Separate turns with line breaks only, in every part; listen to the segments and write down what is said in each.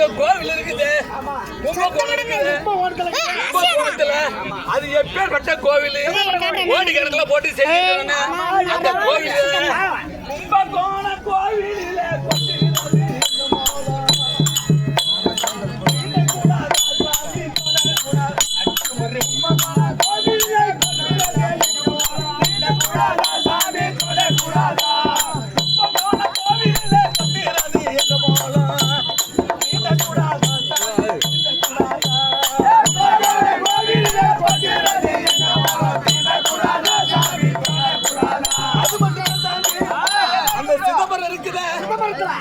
அங்க கோவில் இருக்குது, கும்பகோணம் இருக்குது, கும்பகோணத்துல அது எப்பேற்பட்ட கோவில், கோடி கணக்குல போட்டு செஞ்சுட்டாங்க அந்த கோவில். கும்பகோண கோவிலில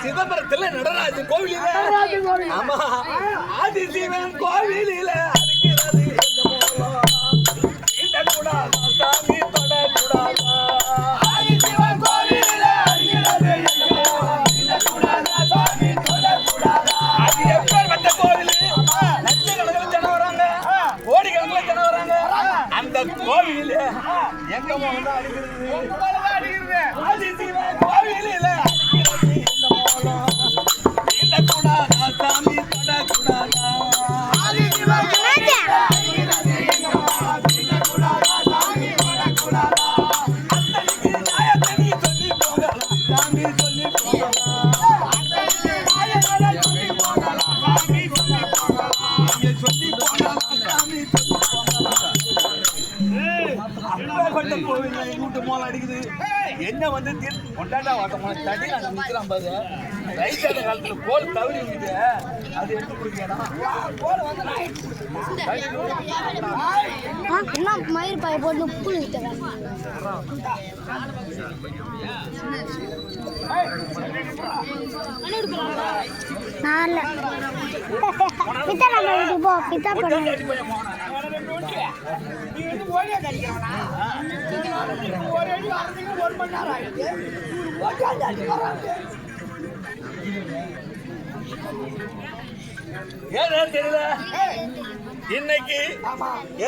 சிதம்பரத்துல நடராஜன் கோவில். ஆமா, ஆதிசிவன் கோவிலில இருக்கிறது சாமி தொடக்கூடாதா. ஆதிசிவன் கோவிலில சாமி தொடக்கூடாதா. அது எப்பேற்பட்ட கோவில், லட்சக்கணக்கில் ஜனம் வராங்க, கோடிக்கணக்கில் ஜனம் வராங்க. அந்த கோவிலில எங்க போனா அடிக்கிறது. ஆதிசிவன் கோவிலில அடிக்குது. என்ன வந்து கொண்டாட்டா வாட்டம் தடியில் அங்கே நிற்கிறான் பாரு. ரைட்டான காலத்துல கோல் தவறி இருக்குது, அது எடுத்து கொடுக்கணும்.
மயிர் பாய போட்டு உப்பு
ஏன் தெரியல. இன்னைக்கு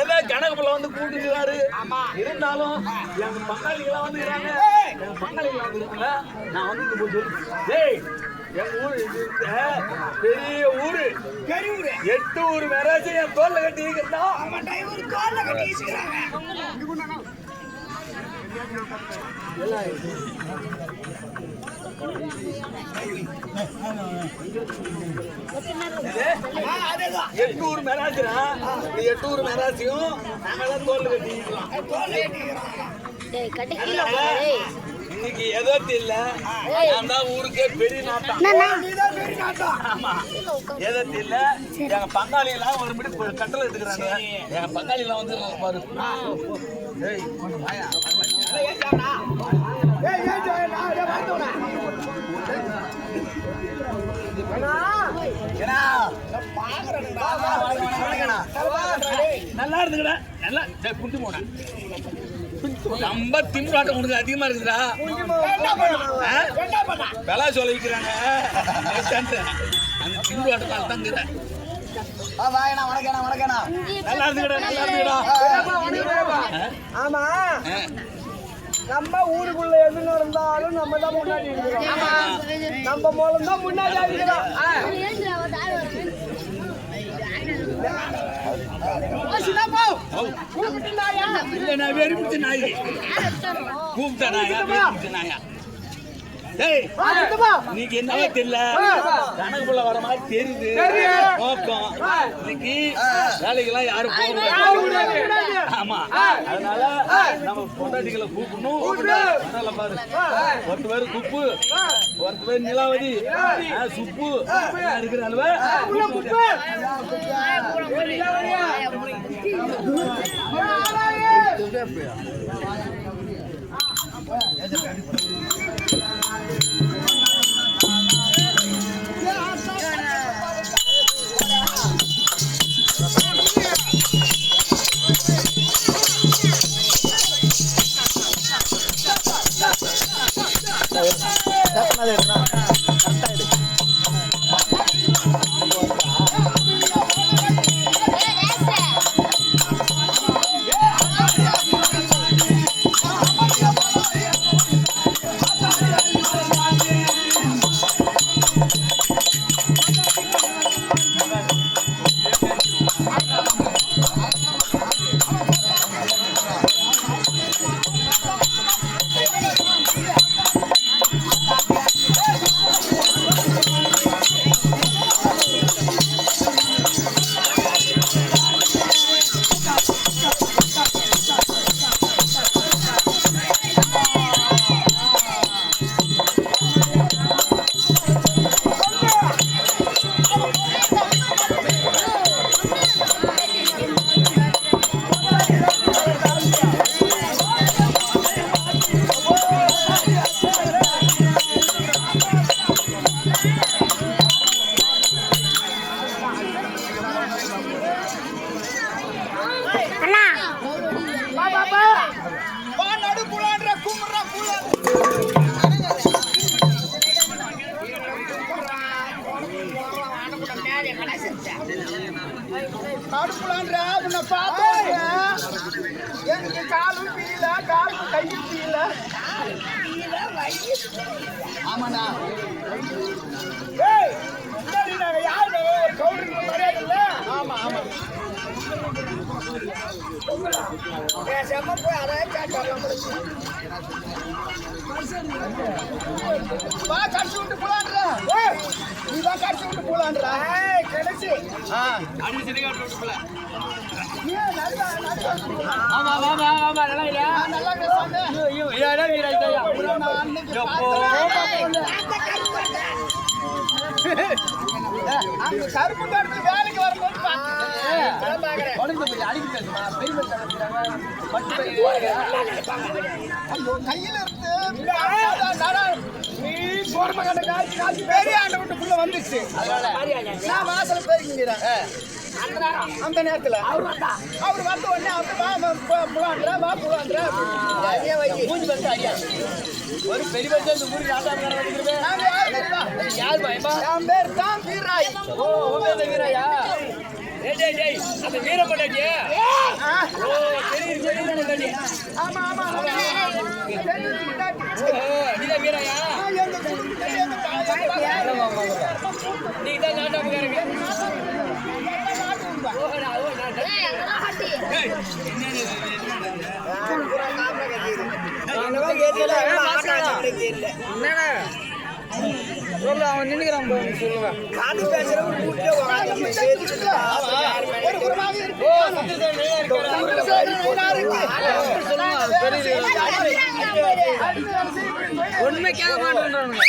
ஏதோ கணக்குல வந்து கூட்டுக்கிறாரு. இருந்தாலும் எங்க பங்காளிகளா வந்து எங்க பங்காளிகளா வந்து இருக்காங்க. நான் வந்து எங்க ஊரு பெரிய ஊரு, 8 ஊர் மேராஜ் என் தோல்ல கட்டி எட்டூர் மேராஜா. 8 மேராஜையும் நாங்கெல்லாம் தோல்ல கட்டிக்கிறோம். இன்னைக்கு எதோ இல்ல, நான் தான் ஊருக்கே பெரிய நாட்டம். ஆமா, எதோ இல்ல. எங்க பங்காளி எல்லாம் ஒரு மணி கட்டளை எடுத்துக்கிறாங்க. எங்க பங்காளி எல்லாம் வந்து பாரு. நல்லா இருந்துக்கடா, நல்லா புட்டு போன நம்ம திமுறாட்டம் உனக்கு அதிகமா இருக்குதுடா. விலை சொல்லிக்கிறாங்க அந்த திமுறாட்டத்தால் தங்குற. நல்லா இருந்துக்கடா, நல்லா இருந்துக்கடா.
ஆமா, நம்ம ஊருக்குள்ள எது நடந்தாலும் நம்ம தான் முன்னாடி இருக்கிறோம். நம்ம மூலம் தான் முன்னாடி இருக்கிறோம்.
நீங்க என்னவா தெரியல, கணக்குள்ள வர மாதிரி தெரியுது நோக்கம். இன்னைக்கு வேலைக்கெல்லாம் யாரும் போக. ஆமா, அதனால நம்ம பொண்டாட்டிகளை கூப்பிடணும். பாரு, 10 பேர் குப்பு, 10 பேர் நிலாவதி, சுப்பு இருக்கிற அளவு
அண்ணா
வா வா வா வா நடு புலான்ற கும்றா புலா நடுப்புலான்ற உன்னை பார்த்தேன் எனக்கு காலும் பீல காலும் கையும் பீல ஆமாண்ணா ஏய் முன்னாடி நாங்க யாரு கவுண்டருக்கு மரியாதை இல்ல ஆமா ஆமா பேசாம போய் அதை கேட்டாங்க வா கடிச்சு விட்டு போலான்ற நீ வா கடிச்சு விட்டு போலான்ற கிடைச்சு அந்த கருப்பு எடுத்து வேலைக்கு வரும்போது கையில இருந்து பெரிய ஆண்டை விட்டுக்குள்ள வந்துச்சு நான் வாசல போயிருக்கிறேன் அந்த நேரத்துல அவர் வந்த உடனே ஒரு பெரிய என் பேர் தான் வீராய்.
வீராயா அந்த வீரப்பட்டாட்டியா
ஆமா ஆமா
நீதான் வீராயா நீ தான் நாட்டாப்புக்காரங்க
சொல்ல அவன் நின்னுக்கிறான் சொல்லுவேன் காது பேசுறவங்க ஒண்ணுமே கேட்க மாட்டேன்றானுங்க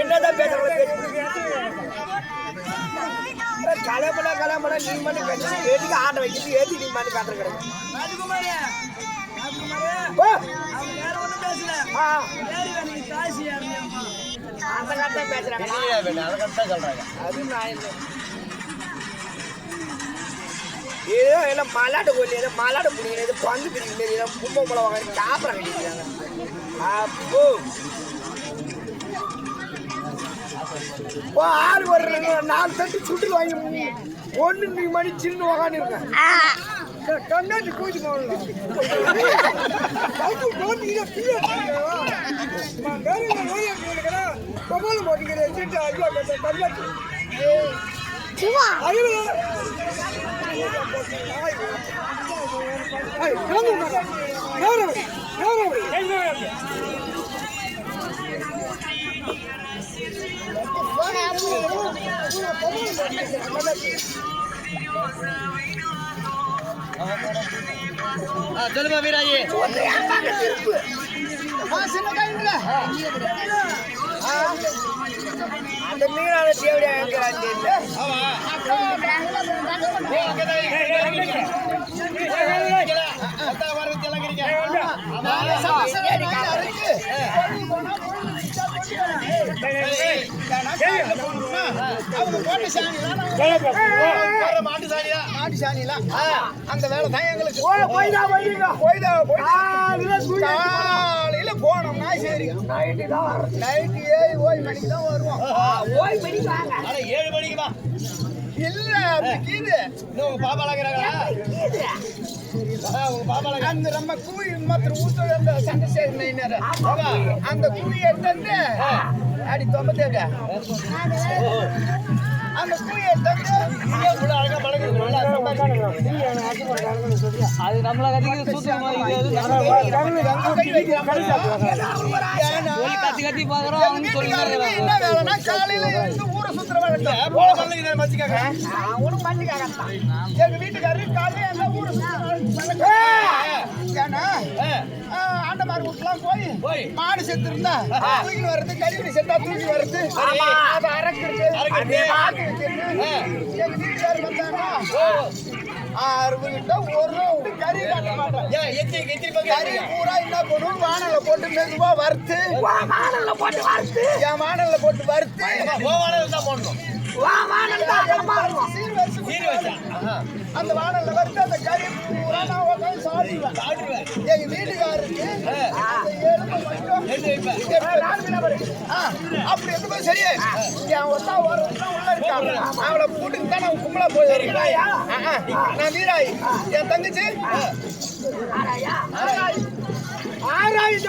என்னதான் கலப்பட நீ மட்டும் ஏத்துக்கு ஆட்ட வைக்கிட்டு ஏத்தி நீ மட்டும் காட்டுற அந்த கட்டை பேசுறாங்க அது நான் ஏதோ எல்லாம் மலாட்டு கோயில் ஏதோ மலாட்டு பிடிக்கிறது பங்கு பிடிக்கிறது ஏதோ கும்ப பழம் வாங்க சாப்பிட கட்டிக்கிறாங்க அப்போ ஆறு ஒரு 4 தட்டு சுட்டு வாங்கி ஒன்று மணி சின்ன உக்காந்து இருக்கேன் கண்ணாடி கூச்சி போகலாம்
சொல்லுமா வீராயி
அந்த மீனான தேவடியா அந்த வேலை தான் எங்களுக்கு காலையில போனோம்னா சரி நைட்டு 7 மணிக்கு தான் வருவோம் 7 மணிக்கு வா இல்ல உங்க பாப்பாளாங்கிறாங்களா அந்த நம்ம கூழி மாத்திரம் ஊத்த அந்த சந்திரசேகர் அந்த கூழி எடுத்து அடி 97 அந்த கூழி எடுத்து அழகா
அது நம்மள கத்தி கத்தி பாக்குறோம்
என்ன வேலைன்னா காலையில எழுந்து ஊரை சுத்துற வேலை எங்க வீட்டுக்காரரு காலையில எந்த ஊரை சுத்துற ஆண்டமார் வீட்டுலாம் போய் மாடு செத்து இருந்தா தூக்கி வர்றது கழிவு செத்தா தூக்கி வர்றது அதை அரைக்கிறது எங்க வீட்டுக்காரர் வந்தாங்க அவர்கிட்ட ஒரு கறி காட்ட மாட்டேன். கறி பூரா என்ன பண்ணுவோம், வானல்ல போட்டு மெதுவா வறுத்து என் வானல்ல போட்டு வறுத்து தான் போடணும். அந்த வானல்ல வறுத்து அந்த கறி பூரா நான் உட்காந்து சாப்பிடுவேன். எங்க வீட்டுக்காரருக்கு அப்படி எதுவுமே சரியா என் ஒத்தா ஒரு உள்ள இருக்காங்க. அவளை கூட்டுக்கு தான் நான் கும்பலா போயிருக்கேன். நான் வீராய், என் தங்கச்சி ஆராய்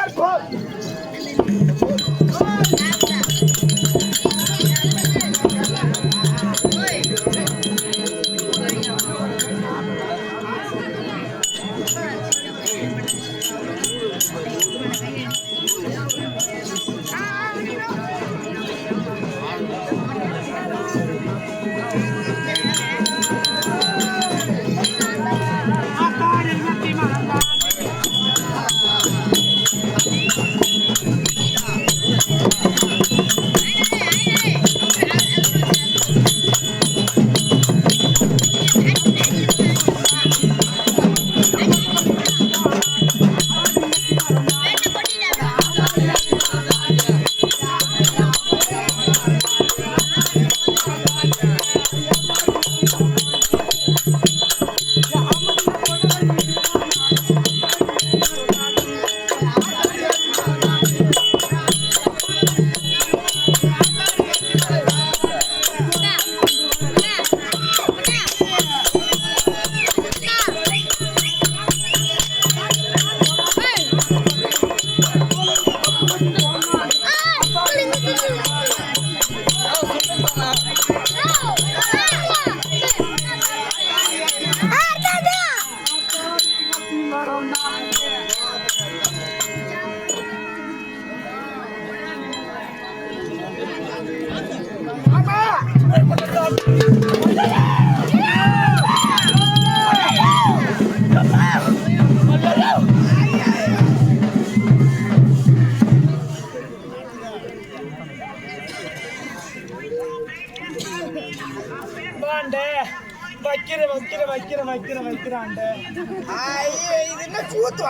வைக்கிறாண்ட இது என்ன கூத்து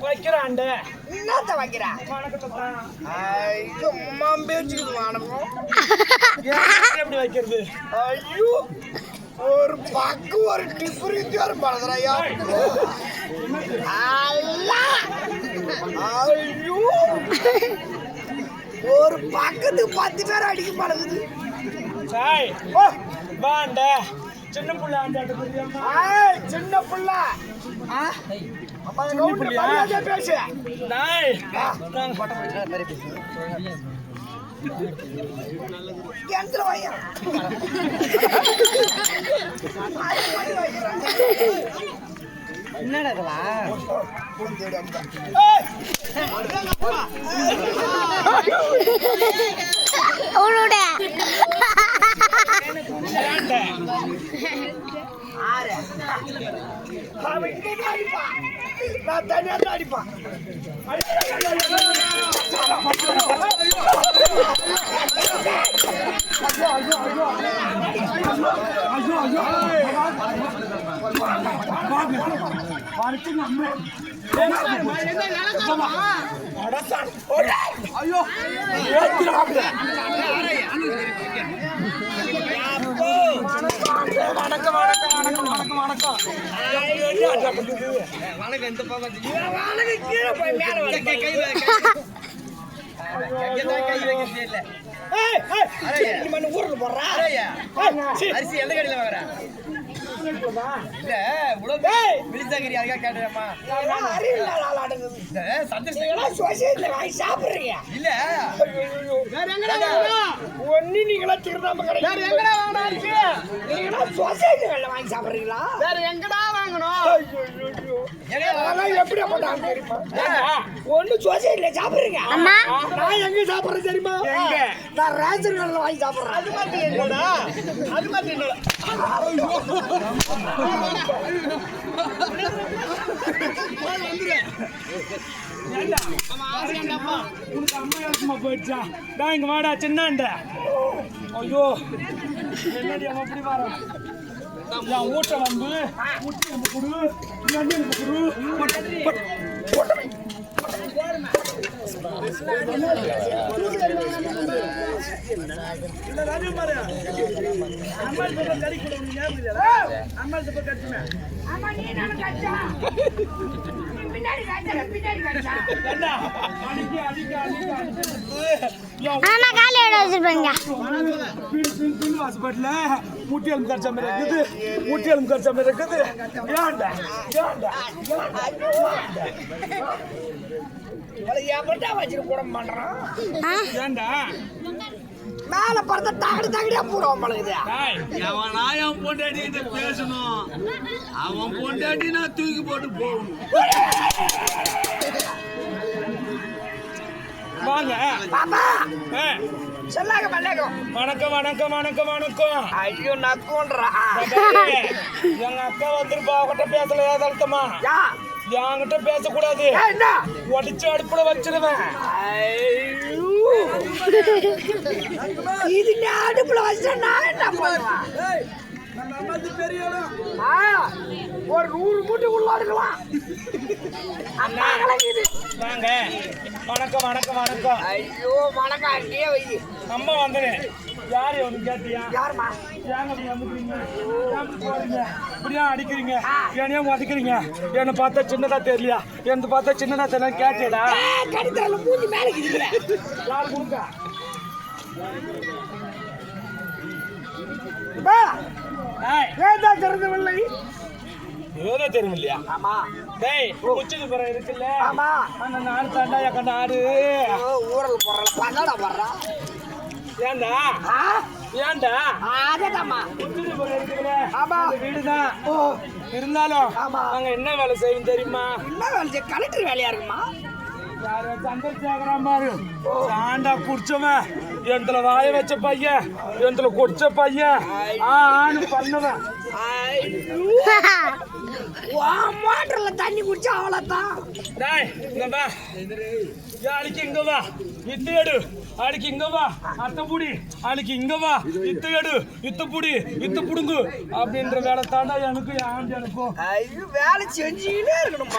வைக்கிறாண்ட என்னத்த வைக்கிறா சும்மா பேச்சுக்குது வானமும் எப்படி வைக்கிறது? ஐயோ ஒரு பக்கு ஒரு டிஃபரன்ஸ் வரும் பழதுரையா. ஐயோ ஒரு பக்கத்துக்கு 10 பேர் அடிக்க பழகுது. வாண்ட சின்ன புள்ள சின்ன புள்ள பேசு என்னடா நான் தனியா தான் அடிப்பான். ஐயோ வணக்கம் வணக்கம் வணக்கம் வணக்கம் வணக்கம் வணக்கம். இந்த பக்கம் கீழே போய் மேல ஊர்ல போடுறா அரிசி எந்த கடையில வாங்குற? சாப்பிடுறீங்க இல்ல ஒன்னு நீங்களா திருநாம சொசைட்டில வாங்கி சாப்பிடுறீங்களா? வேற எங்கடா வாங்கணும்? எப்படி ஒண்ணு சொசைட்டில சாப்பிடுறீங்க. நான் எங்க சாப்பிடுறேன் தெரியுமா? நான் ரேஷன் கடையில வாங்கி சாப்பிடுறேன். அது மாதிரி என்னடா? அது மாதிரி என்னடா? போயிடுச்சா இங்க வாடா சின்னாண்ட. ஐயோ என்னடி அப்படி வர
என் ஊட்ட வந்து முட்டி நம்ம குடு நன்றி நம்ம குடு
ஆனா காலி எவ்வளோ வச்சிருப்பாங்க
ஹாஸ்பிட்டல முட்டியலும் கடிச்ச மாதிரி இருக்குது முட்டியலும் கடிச்ச மாதிரி இருக்குது ஏன்டா ஏன்டா
எவன்டா வச்சிரு கூட பண்றான்
ஏன்டா
மேல பறந்த தகடி தகடியா போடுவான் பழகுது
அவன் என் பொண்டாட்டிகிட்ட பேசணும் அவன் பொண்டாட்டி நான் தூக்கி போட்டு போகணும் வாங்க
பாப்பா
ஆ.
சொல்லாங்க மல்லேகம்
வணக்கம் வணக்கம் வணக்கம் வணக்கம்
ஐயோ நக்குன்றா
எங்க அக்கா வந்துருப்பா அவகிட்ட பேசல ஏதாழ்த்தமா
யா
என்கிட்ட பேசக்கூடாது
என்ன
உடச்சு அடுப்புல வச்சிருவேன்
இது நீ அடுப்புல வச்சா நான் என்ன பண்ணுவேன் ஒரு 100 மூட்டை உள்ளாடுக்கலாம்
வாங்க வணக்கம் வணக்கம் வணக்கம்
ஐயோ வணக்கம் அங்கேயே வை
அம்மா வந்தேன் யாரு வந்து கேட்டியா
யாருமா
ஏங்க அப்படி வந்துக்கிறீங்க ஏன் போறீங்க இப்படியா அடிக்கிறீங்க ஏனையா மதிக்கிறீங்க என்னை பார்த்தா சின்னதா தெரியலையா என்ன பார்த்தா சின்னதா தெரியல கேட்டேடா
கடித்தல மூஞ்சி மேல கிடிக்கல
யாரு கொடுக்க
ஏதா திறந்தவில்லை
ஏதோ தெரியும் இல்லையா
ஆமா
டேய் உச்சிக்கு பிற இருக்குல்ல
ஆமா
அந்த நாடு தாண்டா எக்க நாடு
ஊரல் போடுற பண்ணடா போடுறா
ஏண்டா ஏண்டா
அதேதாம்மா
உச்சிக்கு பிற இருக்குல்ல
ஆமா
வீடுதான் இருந்தாலும்
ஆமா
நாங்க என்ன வேலை செய்வோம் தெரியுமா
என்ன வேலை கலெக்டர் வேலையா இருக்குமா
சந்திரசேகரன் பாரு சாண்டா குடிச்சவன் எந்தல வாய வச்ச பையன் எந்தல குடிச்ச பையன் ஆணு பண்ணவன்
மோட்டர்ல தண்ணி குடிச்சா அவ்வளவுதான்
டேய் இங்க வா யாருக்கு இங்க வா இத்து எடு அடிக்கு இங்க வா அத்த புடி அடிக்கு இங்க வா இத்து எடு இத்து புடி இத்து புடுங்கு அப்படின்ற வேலை தாண்டா எனக்கு ஆண்டு எனக்கும்
ஐயோ வேலை செஞ்சுக்கிட்டே இருக்கணும்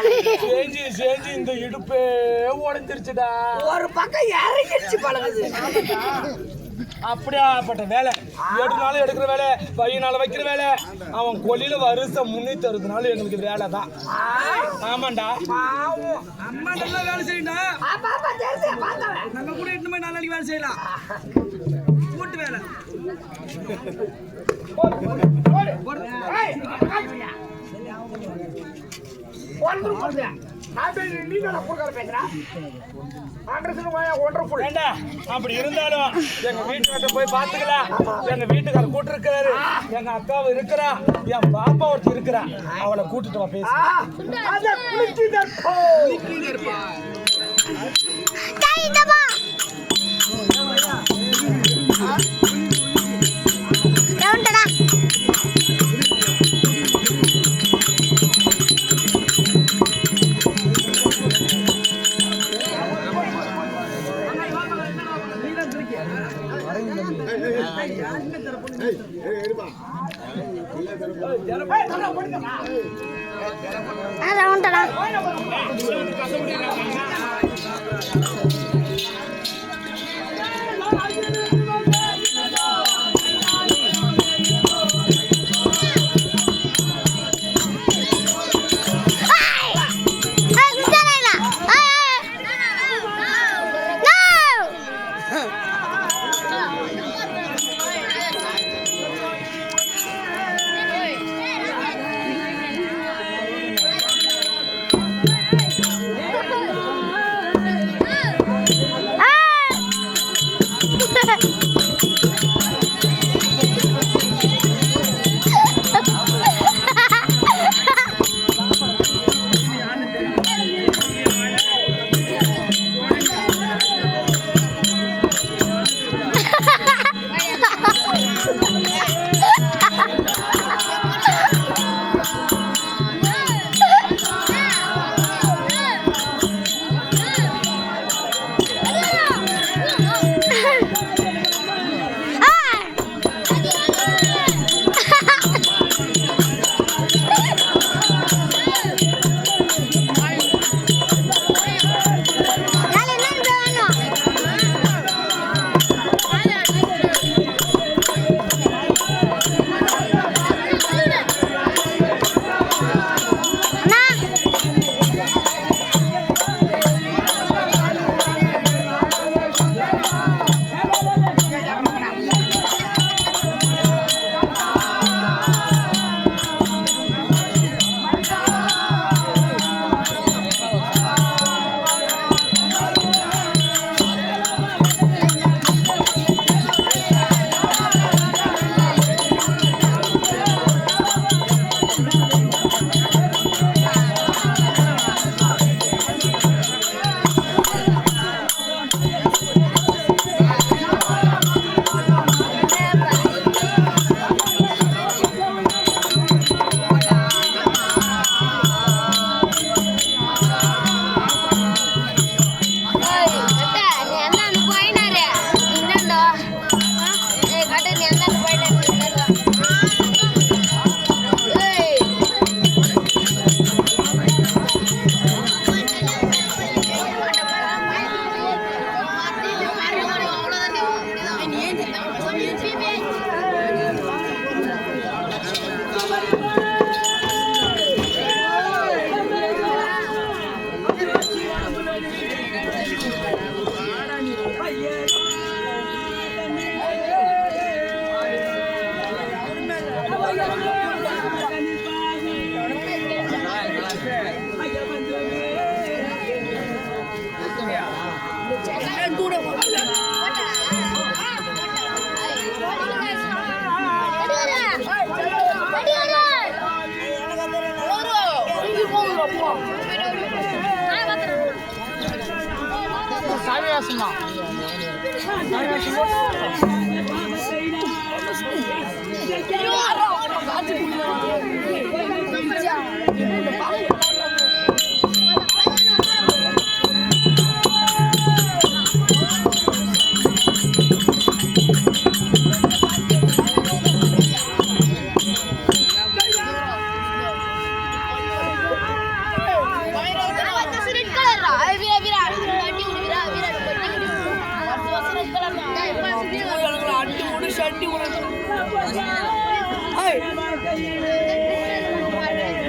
செஞ்சு செஞ்சு இந்த இடுப்பே உடஞ்சிருச்சுடா
ஒரு பக்கம் இறங்கிடுச்சு பழகுது
அப்படியாப்பட்ட வேலை 7 நாள் எடுக்கிற வேலை 10 நாள் வைக்கிற வேலை அவன் கொல்லியில வருஷம் 360 நாள் எங்களுக்கு வேலை தான் ஆமாண்டா
அம்மா நல்லா வேலை செய்யணும் நம்ம கூட 8 நாளைக்கு வேலை செய்யலாம் கூட்டு வேலை
அப்படி இருந்தாலும் எங்க வீட்டுக்கிட்ட போய் பாத்துக்கலாம் எங்க வீட்டுக்காரர் கூட்டு இருக்கிறாரு எங்க அக்காவும் இருக்கிறா என் பாப்பா ஒருத்தி இருக்கிறா அவளை கூட்டிட்டு வா பேச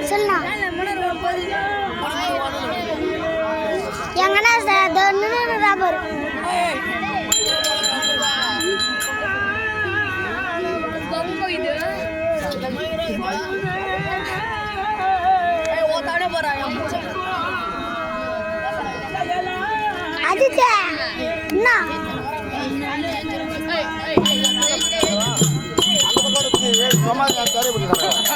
சொல்லலாம் எங்கன்னா ரப்பர் அதுக்கு என்ன
அந்த பக்கம்